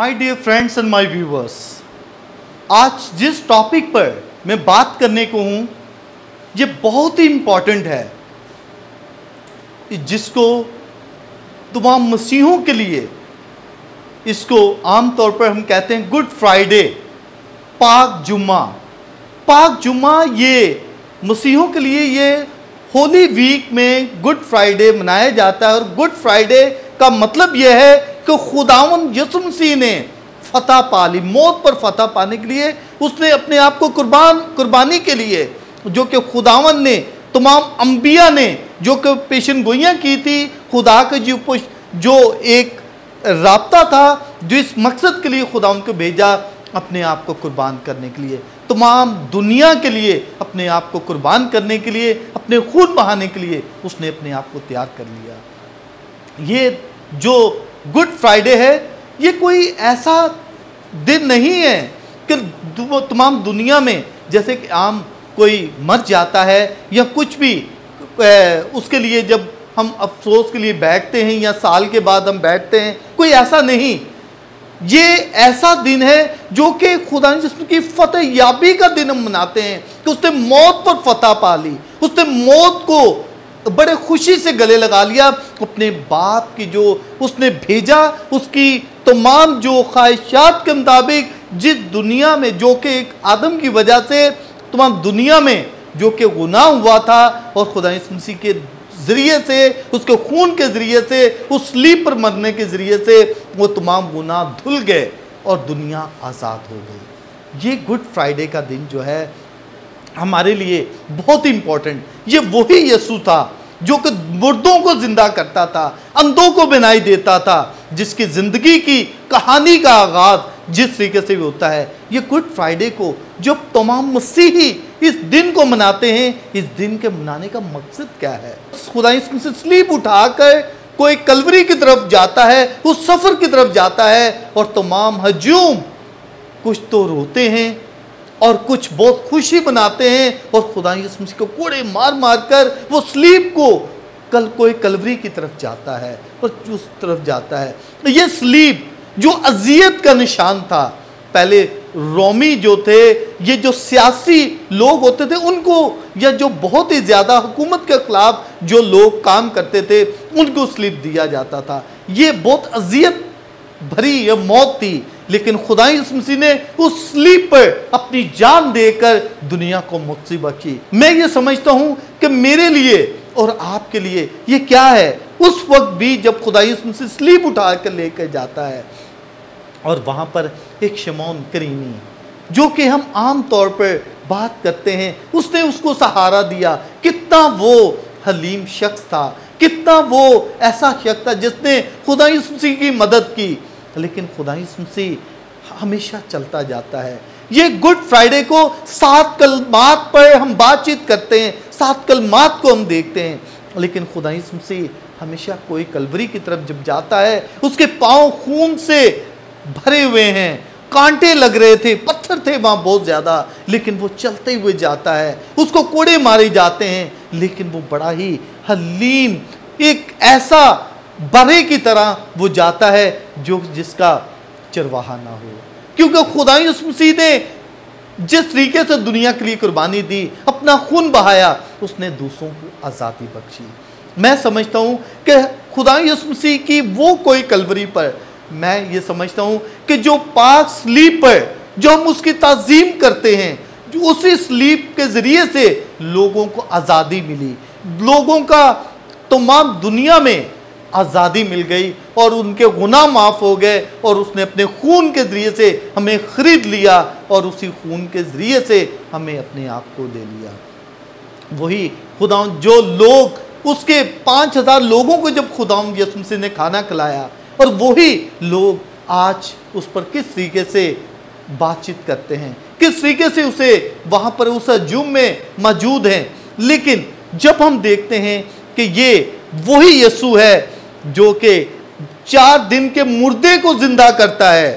My dear friends and my viewers, आज जिस topic पर मैं बात करने को हूँ ये बहुत ही इम्पॉर्टेंट है, जिसको तमाम मसीहों के लिए इसको आमतौर पर हम कहते हैं गुड फ्राइडे, पाक जुम्मा। पाक जुम्मा ये मसीहों के लिए ये होली वीक में गुड फ्राइडे मनाया जाता है। और गुड फ्राइडे का मतलब यह है कि खुदावंद यीशु मसीह ने फतह पा ली, मौत पर फतह पाने के लिए उसने अपने आप को कुर्बानी के लिए, जो कि खुदावंद ने तमाम अंबिया ने जो कि पेशन गोइयाँ की थी, खुदा का जो एक राब्ता था, जो इस मकसद के लिए खुदावंद को भेजा अपने आप को कुर्बान करने के लिए, तमाम दुनिया के लिए अपने आप को कुर्बान करने के लिए, अपने खून बहाने के लिए उसने अपने आप को तैयार कर लिया। ये जो गुड फ्राइडे है ये कोई ऐसा दिन नहीं है कि तमाम दुनिया में जैसे कि आम कोई मर जाता है या कुछ भी उसके लिए जब हम अफसोस के लिए बैठते हैं या साल के बाद हम बैठते हैं, कोई ऐसा नहीं। ये ऐसा दिन है जो कि खुदा जिसकी फतह याबी का दिन हम मनाते हैं कि उसने मौत पर फतह पा ली, उसने मौत को बड़े खुशी से गले लगा लिया, अपने बाप की जो उसने भेजा उसकी तमाम जो ख्वाहिशात के मुताबिक जिस दुनिया में जो कि एक आदम की वजह से तमाम दुनिया में जो कि गुनाह हुआ था और खुदा यीशु मसीह के ज़रिए से, उसके खून के ज़रिए से, उस सलीब पर मरने के ज़रिए से वो तमाम गुनाह धुल गए और दुनिया आज़ाद हो गई। ये गुड फ्राइडे का दिन जो है हमारे लिए बहुत ही इम्पोर्टेंट। ये वही यीशु था जो कि मुर्दों को जिंदा करता था, अंधों को बिनाई देता था, जिसकी ज़िंदगी की कहानी का आगाज़ जिस तरीके से भी होता है। ये गुड फ्राइडे को जब तमाम मसीही इस दिन को मनाते हैं, इस दिन के मनाने का मकसद क्या है? खुदा यीशु मसीह सलीब उठाकर कोई कलवरी की तरफ जाता है, उस सफ़र की तरफ जाता है और तमाम हजूम कुछ तो रोते हैं और कुछ बहुत खुशी मनाते हैं और खुदा यीशु मसीह को कोड़े मार मार कर वो सलीब को कोई कलवरी की तरफ जाता है और उस तरफ जाता है। ये सलीब जो अजियत का निशान था, पहले रोमी जो थे, ये जो सियासी लोग होते थे उनको, या जो बहुत ही ज़्यादा हुकूमत के खिलाफ जो लोग काम करते थे उनको सलीब दिया जाता था। ये बहुत अजियत भरी ये मौत थी, लेकिन खुदा यीशु मसीह ने उस सलीब पर अपनी जान देकर दुनिया को मुक्ति बख्शी। मैं ये समझता हूँ कि मेरे लिए और आपके लिए ये क्या है, उस वक्त भी जब खुदा यीशु मसीह सलीब उठा कर लेकर जाता है और वहाँ पर एक शमौन करीनी जो कि हम आम तौर पर बात करते हैं, उसने उसको सहारा दिया। कितना वो हलीम शख्स था, कितना वो ऐसा शख्स था जिसने खुदा यीशु मसीह की मदद की, लेकिन खुदा यीशु मसीह हमेशा चलता जाता है। ये गुड फ्राइडे को 7 कलमात पर हम बातचीत करते हैं, 7 कलमात को हम देखते हैं, लेकिन खुदा यीशु मसीह हमेशा कोई कलवरी की तरफ जब जाता है, उसके पाँव खून से भरे हुए हैं, कांटे लग रहे थे, पत्थर थे वहाँ बहुत ज़्यादा, लेकिन वो चलते हुए जाता है, उसको कोड़े मारे जाते हैं, लेकिन वो बड़ा ही हलीम, एक ऐसा बरे की तरह वो जाता है जो जिसका चरवाहा ना हो, क्योंकि खुदा यीशु मसीह ने जिस तरीके से दुनिया के लिए कुर्बानी दी, अपना खून बहाया, उसने दूसरों को आज़ादी बख्शी। मैं समझता हूँ कि खुदा यीशु मसीह की वो कोई कलवरी पर, मैं ये समझता हूँ कि जो पाक सलीब पर जो हम उसकी ताज़ीम करते हैं, जो उसी सलीब के ज़रिए से लोगों को आज़ादी मिली, लोगों का तमाम दुनिया में आज़ादी मिल गई और उनके गुनाह माफ़ हो गए और उसने अपने खून के ज़रिए से हमें ख़रीद लिया और उसी खून के ज़रिए से हमें अपने आप को दे लिया। वही खुदा जो लोग उसके 5000 लोगों को जब खुदा यीशु मसीह ने खाना खिलाया, और वही लोग आज उस पर किस तरीके से बातचीत करते हैं, किस तरीके से उसे वहाँ पर उस हजूम में मौजूद हैं। लेकिन जब हम देखते हैं कि ये वही यीशु है जो कि 4 दिन के मुर्दे को जिंदा करता है,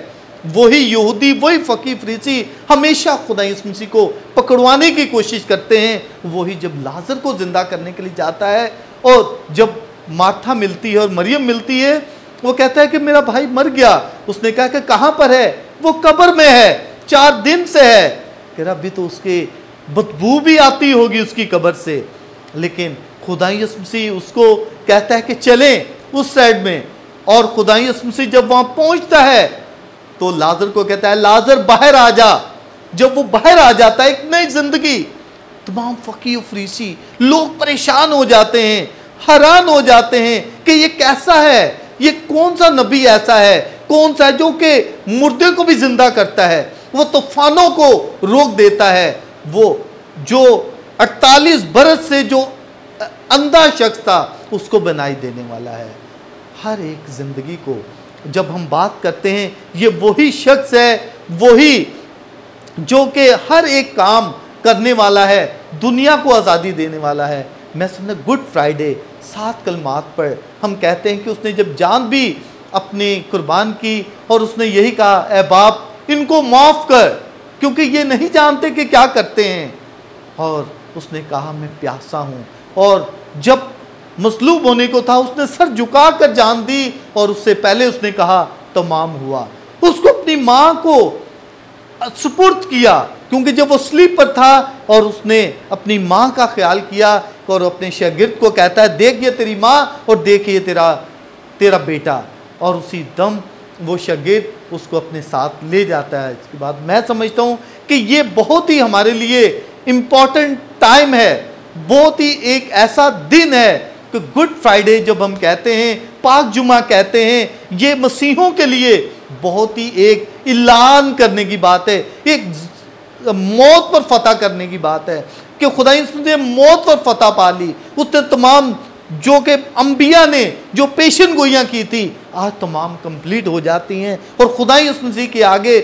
वही यहूदी, वही फकीर फरीसी हमेशा खुदा यीशु मसीह को पकड़वाने की कोशिश करते हैं। वही जब लाजर को जिंदा करने के लिए जाता है और जब मार्था मिलती है और मरियम मिलती है वो कहता है कि मेरा भाई मर गया। उसने कहा कि कहाँ पर है? वो कब्र में है, 4 दिन से है। कह रहा अभी तो उसके बदबू भी आती होगी उसकी कब्र से। लेकिन खुदा यीशु मसीह उसको कहता है कि चलें उस साइड में, और खुदा यीशु मसीह जब वहां पहुंचता है तो लाजर को कहता है लाजर बाहर आ जा। जब वो बाहर आ जाता है, एक नई जिंदगी। तमाम फकीर फरीसी लोग परेशान हो जाते हैं, हैरान हो जाते हैं कि ये कैसा है, ये कौन सा नबी ऐसा है, कौन सा है जो कि मुर्दे को भी जिंदा करता है, वो तूफानों को रोक देता है, वो जो 48 बरस से जो अंधा शख्स था उसको बनाई देने वाला है। हर एक जिंदगी को जब हम बात करते हैं, ये वही शख्स है, वही जो कि हर एक काम करने वाला है, दुनिया को आज़ादी देने वाला है। मैं समझा गुड फ्राइडे 7 कलमात पर हम कहते हैं कि उसने जब जान भी अपनी कुर्बान की और उसने यही कहा ए बाप इनको माफ़ कर, क्योंकि ये नहीं जानते कि क्या करते हैं। और उसने कहा मैं प्यासा हूँ। और जब मसलूब होने को था उसने सर झुका कर जान दी, और उससे पहले उसने कहा तमाम हुआ। उसको अपनी माँ को सुपुर्द किया, क्योंकि जब वो स्लीप पर था और उसने अपनी माँ का ख्याल किया, और अपने शागिर्द को कहता है देख ये तेरी माँ और देख ये तेरा बेटा। और उसी दम वो शागिर्द उसको अपने साथ ले जाता है। इसके बाद मैं समझता हूँ कि ये बहुत ही हमारे लिए इम्पॉर्टेंट टाइम है, बहुत ही एक ऐसा दिन है कि गुड फ्राइडे जब हम कहते हैं, पाक जुमा कहते हैं, ये मसीहों के लिए बहुत ही एक ऐलान करने की बात है, एक मौत पर फतह करने की बात है कि खुदा ने मौत पर फतह पा ली। उसने तमाम जो कि अंबिया ने जो पेशन गोइयाँ की थी आज तमाम कंप्लीट हो जाती हैं, और खुदा मसीह के आगे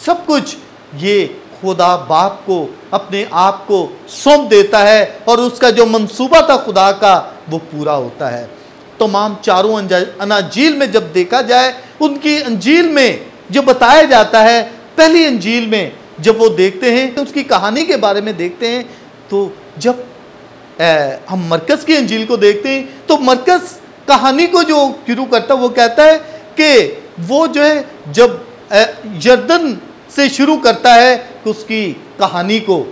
सब कुछ ये खुदा बाप को अपने आप को सौंप देता है, और उसका जो मंसूबा था खुदा का वो पूरा होता है। तमाम चारों अनाजील में जब देखा जाए, उनकी अंजील में जो बताया जाता है, पहली अंजील में जब वो देखते हैं तो उसकी कहानी के बारे में देखते हैं, तो जब हम मरकस की अंजील को देखते हैं तो मरकस कहानी को जो शुरू करता है वो कहता है कि वो जो है जब यरदन से शुरू करता है कि उसकी कहानी को।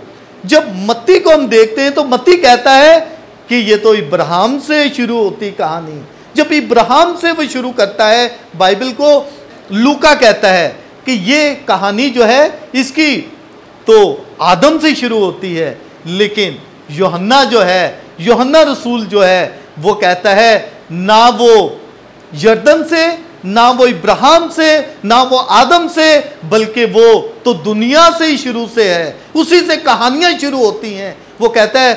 जब मत्ती को हम देखते हैं तो मत्ती कहता है कि ये तो इब्राहिम से शुरू होती कहानी। जब इब्राहिम से वो शुरू करता है बाइबल को, लूका कहता है कि ये कहानी जो है इसकी तो आदम से शुरू होती है, लेकिन यूहन्ना जो है, यूहन्ना रसूल जो है वो कहता है ना वो यरदन से, ना वो इब्राहिम से, ना वो आदम से, बल्कि वो तो दुनिया से ही शुरू से है, उसी से कहानियां शुरू होती हैं। वो कहता है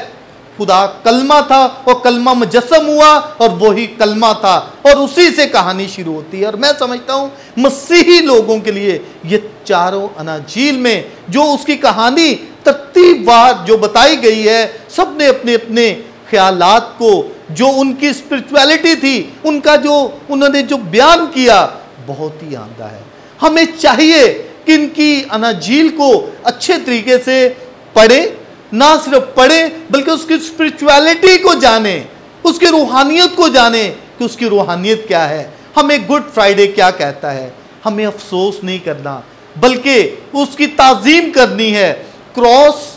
खुदा कलमा था और कलमा मुजस्सम हुआ और वही कलमा था, और उसी से कहानी शुरू होती है। और मैं समझता हूँ मसीही लोगों के लिए ये चारों अनाजील में जो उसकी कहानी तरतीबवार जो बताई गई है, सब ने अपने अपने ख्यालात को, जो उनकी स्पिरिचुअलिटी थी, उनका जो उन्होंने जो बयान किया, बहुत ही आंदा है। हमें चाहिए कि इनकी अनाजील को अच्छे तरीके से पढ़ें, ना सिर्फ पढ़ें बल्कि उसकी स्पिरिचुअलिटी को जानें, उसकी रूहानियत को जानें कि उसकी रूहानियत क्या है, हमें गुड फ्राइडे क्या कहता है। हमें अफसोस नहीं करना बल्कि उसकी ताज़ीम करनी है। क्रॉस,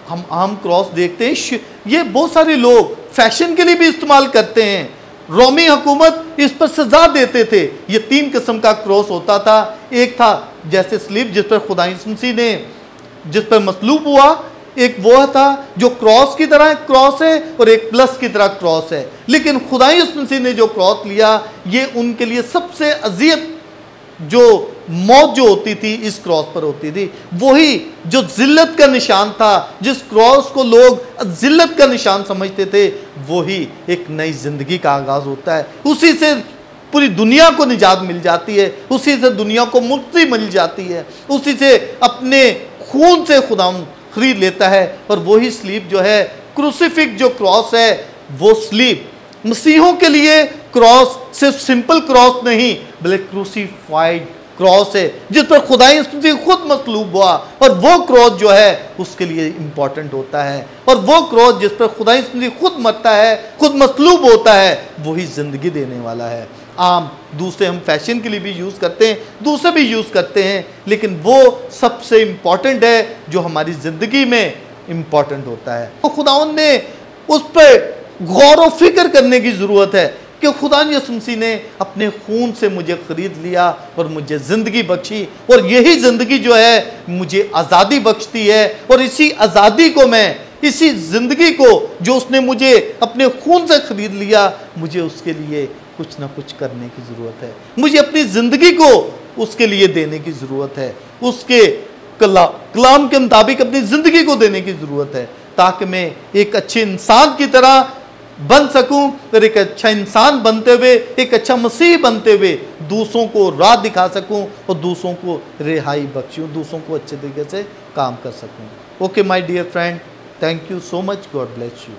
हम आम क्रॉस देखते हैं, ये बहुत सारे लोग फैशन के लिए भी इस्तेमाल करते हैं। रोमी हुकूमत इस पर सजा देते थे। ये 3 किस्म का क्रॉस होता था। एक था जैसे स्लीब जिस पर खुदा मसीह ने जिस पर मसलूब हुआ, एक वो था जो क्रॉस की तरह क्रॉस है और एक प्लस की तरह क्रॉस है। लेकिन खुदा मसीह ने जो क्रॉस लिया, ये उनके लिए सबसे अजियत जो मौत जो होती थी इस क्रॉस पर होती थी। वही जो जिल्लत का निशान था, जिस क्रॉस को लोग जिल्लत का निशान समझते थे, वही एक नई जिंदगी का आगाज होता है। उसी से पूरी दुनिया को निजात मिल जाती है, उसी से दुनिया को मुक्ति मिल जाती है, उसी से अपने खून से खुदा खरीद लेता है। और वही स्लीब जो है, क्रूसिफिक्स जो क्रॉस है, वो स्लीब मसीहों के लिए क्रॉस सिर्फ सिंपल क्रॉस नहीं बल्कि क्रूसीफाइड क्रॉस है, जिस पर खुदा खुद मसलूब हुआ, और वो क्रॉस जो है उसके लिए इंपॉर्टेंट होता है। और वो क्रॉस जिस पर खुदा खुद मरता है, खुद मसलूब होता है, वही जिंदगी देने वाला है। आम दूसरे हम फैशन के लिए भी यूज़ करते हैं, दूसरे भी यूज़ करते हैं, लेकिन वो सबसे इम्पॉर्टेंट है जो हमारी ज़िंदगी में इम्पॉर्टेंट होता है। तो खुदावंद ने उस पर गौर व फिक्र करने की ज़रूरत है कि खुदा यीशु मसीह ने अपने खून से मुझे ख़रीद लिया और मुझे ज़िंदगी बख्शी, और यही ज़िंदगी जो है मुझे आज़ादी बख्शती है, और इसी आज़ादी को मैं, इसी ज़िंदगी को जो उसने मुझे अपने खून से ख़रीद लिया, मुझे उसके लिए कुछ ना कुछ करने की ज़रूरत है। मुझे अपनी ज़िंदगी को उसके लिए देने की ज़रूरत है, उसके कलाम के मुताबिक अपनी ज़िंदगी को देने की ज़रूरत है, ताकि मैं एक अच्छे इंसान की तरह बन सकूं, और एक अच्छा इंसान बनते हुए, एक अच्छा मसीह बनते हुए दूसरों को राह दिखा सकूं और दूसरों को रिहाई बख्शूं, दूसरों को अच्छे तरीके से काम कर सकूं। Okay my dear friend, thank you so much, God bless you.